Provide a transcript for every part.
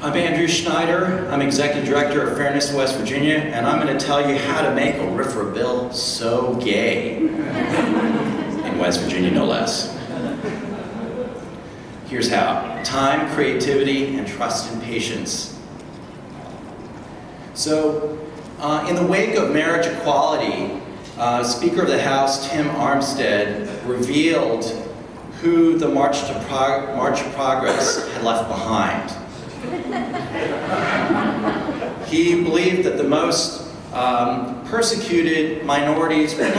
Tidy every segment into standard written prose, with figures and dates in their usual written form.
I'm Andrew Schneider. I'm Executive Director of Fairness West Virginia, and I'm going to tell you how to make a RFRA bill so gay. In West Virginia, no less. Here's how. Time, creativity, and trust and patience. So, in the wake of marriage equality, Speaker of the House Tim Armstead revealed who the March of Progress had left behind. He believed that the most persecuted minorities were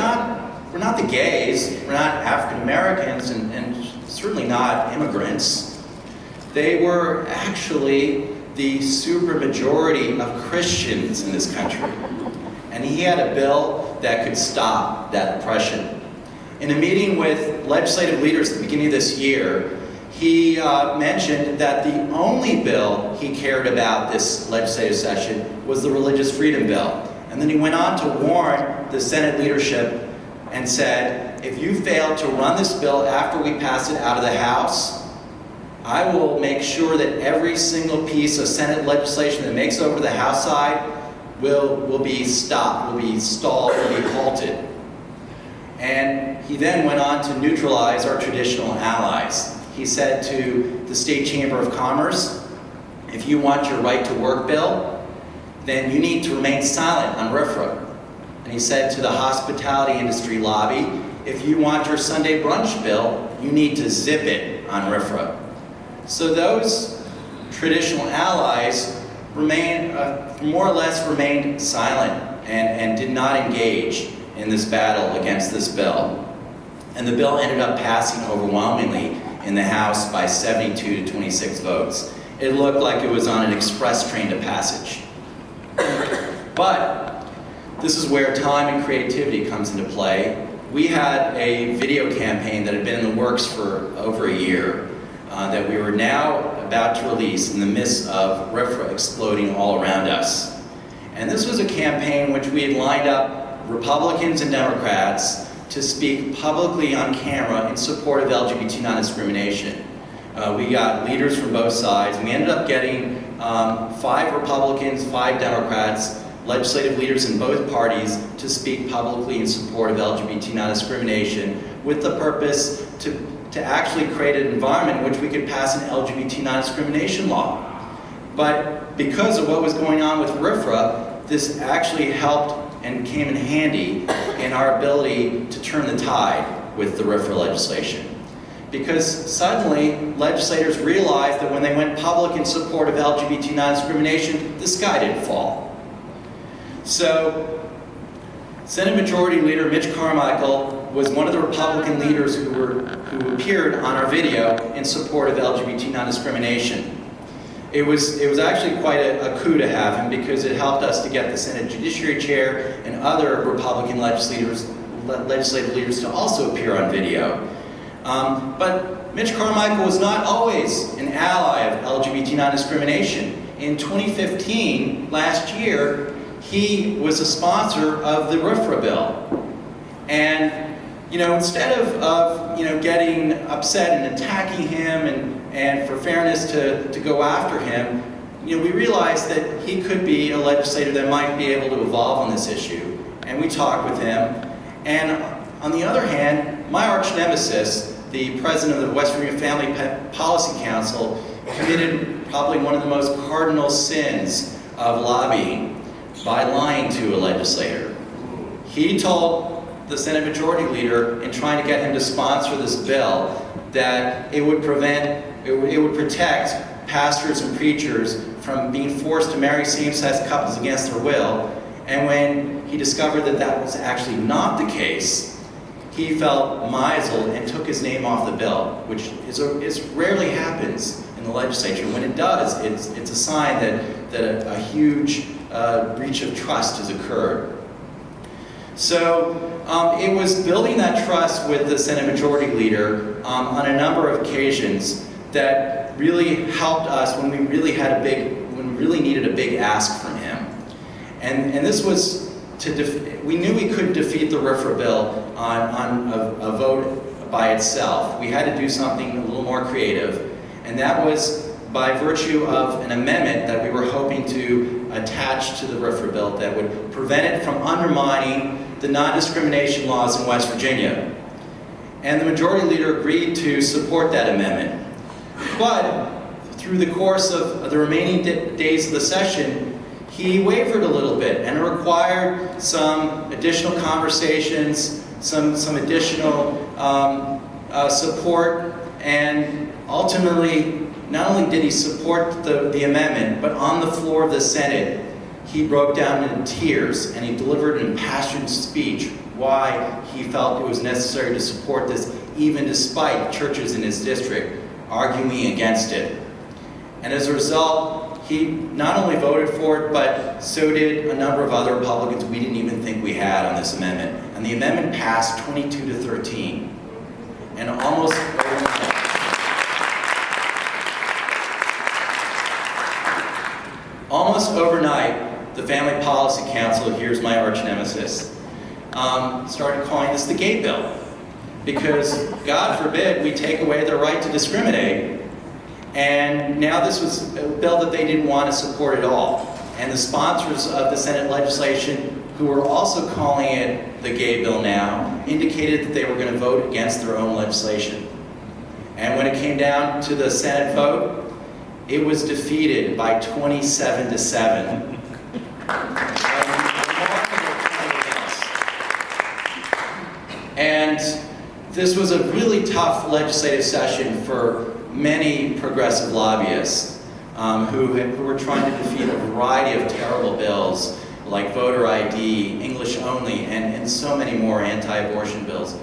not the gays, were not African Americans, and certainly not immigrants. They were actually the supermajority of Christians in this country. And he had a bill that could stop that oppression. In a meeting with legislative leaders at the beginning of this year, he mentioned that the only bill he cared about this legislative session was the Religious Freedom Bill. And then he went on to warn the Senate leadership and said, if you fail to run this bill after we pass it out of the House, I will make sure that every single piece of Senate legislation that makes over the House side will be stopped, will be stalled, will be halted. And he then went on to neutralize our traditional allies. He said to the State Chamber of Commerce, if you want your right to work bill, then you need to remain silent on RFRA. And he said to the hospitality industry lobby, if you want your Sunday brunch bill, you need to zip it on RFRA. So those traditional allies more or less remained silent and did not engage in this battle against this bill. And the bill ended up passing overwhelmingly in the House by 72 to 26 votes. It looked like it was on an express train to passage. But this is where time and creativity comes into play. We had a video campaign that had been in the works for over a year that we were now about to release in the midst of RFRA exploding all around us. And this was a campaign which we had lined up Republicans and Democrats to speak publicly on camera in support of LGBT non-discrimination. We got leaders from both sides. We ended up getting 5 Republicans, 5 Democrats, legislative leaders in both parties to speak publicly in support of LGBT non-discrimination with the purpose to actually create an environment in which we could pass an LGBT non-discrimination law. But because of what was going on with RFRA, this actually helped and came in handy in our ability to turn the tide with the RFRA legislation. Because suddenly, legislators realized that when they went public in support of LGBT non-discrimination, the sky didn't fall. So, Senate Majority Leader Mitch Carmichael was one of the Republican leaders who appeared on our video in support of LGBT non-discrimination. It was actually quite a coup to have him because it helped us to get the Senate Judiciary Chair and other Republican legislative leaders to also appear on video. But Mitch Carmichael was not always an ally of LGBT non-discrimination. In 2015, last year, he was a sponsor of the RFRA bill. And instead of getting upset and attacking him and for fairness to go after him, we realized that he could be a legislator that might be able to evolve on this issue. And we talked with him. And on the other hand, my arch nemesis, the president of the West Virginia Family Policy Council, committed probably one of the most cardinal sins of lobbying by lying to a legislator. He told the Senate Majority Leader, in trying to get him to sponsor this bill, that it would protect pastors and preachers from being forced to marry same-sex couples against their will. And when he discovered that that was actually not the case, he felt misled and took his name off the bill, which rarely happens in the legislature. When it does, it's a sign that a huge breach of trust has occurred. So it was building that trust with the Senate Majority Leader on a number of occasions that really helped us when we really needed a big ask from him. And this was we knew we couldn't defeat the RFRA bill on a vote by itself. We had to do something a little more creative, and that was by virtue of an amendment that we were hoping to attach to the RFRA bill that would prevent it from undermining the non-discrimination laws in West Virginia. And the majority leader agreed to support that amendment. But through the course of the remaining days of the session, he wavered a little bit, and it required some additional conversations, some additional support, and ultimately, not only did he support the amendment, but on the floor of the Senate, he broke down in tears and he delivered an impassioned speech why he felt it was necessary to support this, even despite churches in his district arguing against it. And as a result, he not only voted for it, but so did a number of other Republicans we didn't even think we had on this amendment. And the amendment passed 22-13. And almost overnight, the Family Policy Council, here's my arch nemesis, started calling this the gay bill. Because, God forbid, we take away their right to discriminate. And now this was a bill that they didn't want to support at all. And the sponsors of the Senate legislation, who were also calling it the gay bill now, indicated that they were going to vote against their own legislation. And when it came down to the Senate vote, it was defeated by 27-7. And this was a really tough legislative session for many progressive lobbyists who were trying to defeat a variety of terrible bills like voter ID, English only, and so many more anti-abortion bills.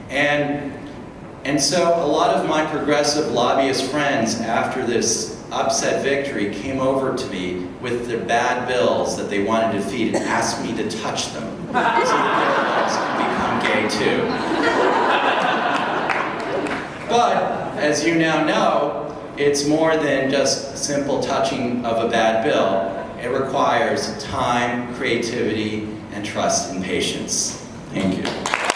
And so a lot of my progressive lobbyist friends, after this upset victory, came over to me with their bad bills that they wanted to defeat and asked me to touch them so that their lives could become gay too. But, as you now know, it's more than just simple touching of a bad bill. It requires time, creativity, and trust and patience. Thank you.